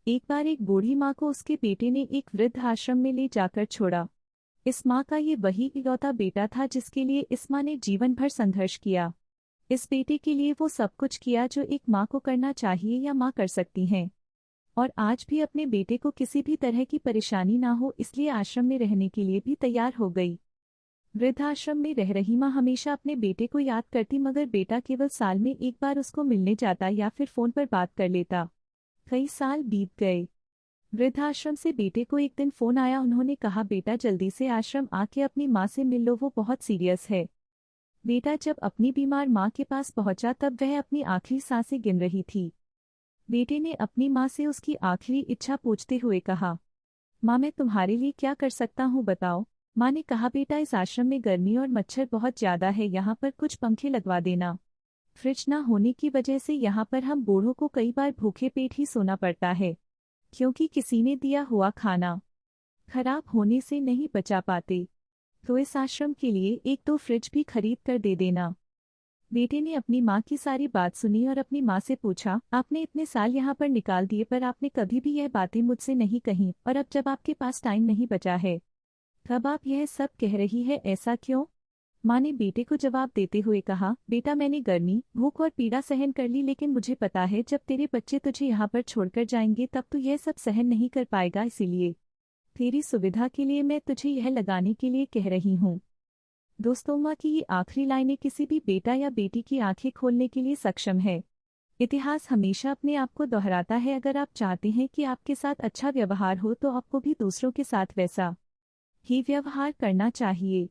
एक बार एक बूढ़ी माँ को उसके बेटे ने एक वृद्ध आश्रम में ले जाकर छोड़ा। इस माँ का ये वही इकलौता बेटा था जिसके लिए इस माँ ने जीवन भर संघर्ष किया। इस बेटे के लिए वो सब कुछ किया जो एक माँ को करना चाहिए या माँ कर सकती हैं। और आज भी अपने बेटे को किसी भी तरह की परेशानी ना हो इसलिए आश्रम में रहने के लिए भी तैयार हो गई। वृद्धाश्रम में रह रही माँ हमेशा अपने बेटे को याद करती मगर बेटा केवल साल में एक बार उसको मिलने जाता या फिर फोन पर बात कर लेता। कई साल बीत गए। वृद्धाश्रम से बेटे को एक दिन फोन आया। उन्होंने कहा, बेटा जल्दी से आश्रम आके अपनी माँ से मिल लो, वो बहुत सीरियस है। बेटा जब अपनी बीमार माँ के पास पहुंचा तब वह अपनी आखिरी सांसें गिन रही थी। बेटे ने अपनी माँ से उसकी आखिरी इच्छा पूछते हुए कहा, माँ मैं तुम्हारे लिए क्या कर सकता हूँ बताओ। माँ ने कहा, बेटा इस आश्रम में गर्मी और मच्छर बहुत ज्यादा है, यहाँ पर कुछ पंखे लगवा देना। फ्रिज न होने की वजह से यहाँ पर हम बूढ़ों को कई बार भूखे पेट ही सोना पड़ता है, क्योंकि किसी ने दिया हुआ खाना खराब होने से नहीं बचा पाते। तो इस आश्रम के लिए एक दो फ्रिज भी खरीद कर दे देना। बेटे ने अपनी माँ की सारी बात सुनी और अपनी माँ से पूछा, आपने इतने साल यहाँ पर निकाल दिए पर आपने कभी भी यह बातें मुझसे नहीं कहीं, और अब जब आपके पास टाइम नहीं बचा है तब आप यह सब कह रही है, ऐसा क्यों? माँ ने बेटे को जवाब देते हुए कहा, बेटा मैंने गर्मी, भूख और पीड़ा सहन कर ली, लेकिन मुझे पता है जब तेरे बच्चे तुझे यहाँ पर छोड़कर जाएंगे तब तू यह सब सहन नहीं कर पाएगा, इसीलिए तेरी सुविधा के लिए मैं तुझे यह लगाने के लिए कह रही हूँ। दोस्तों, माँ की ये आखिरी लाइनें किसी भी बेटा या बेटी की आंखें खोलने के लिए सक्षम है। इतिहास हमेशा अपने आप को दोहराता है। अगर आप चाहते हैं कि आपके साथ अच्छा व्यवहार हो तो आपको भी दूसरों के साथ वैसा ही व्यवहार करना चाहिए।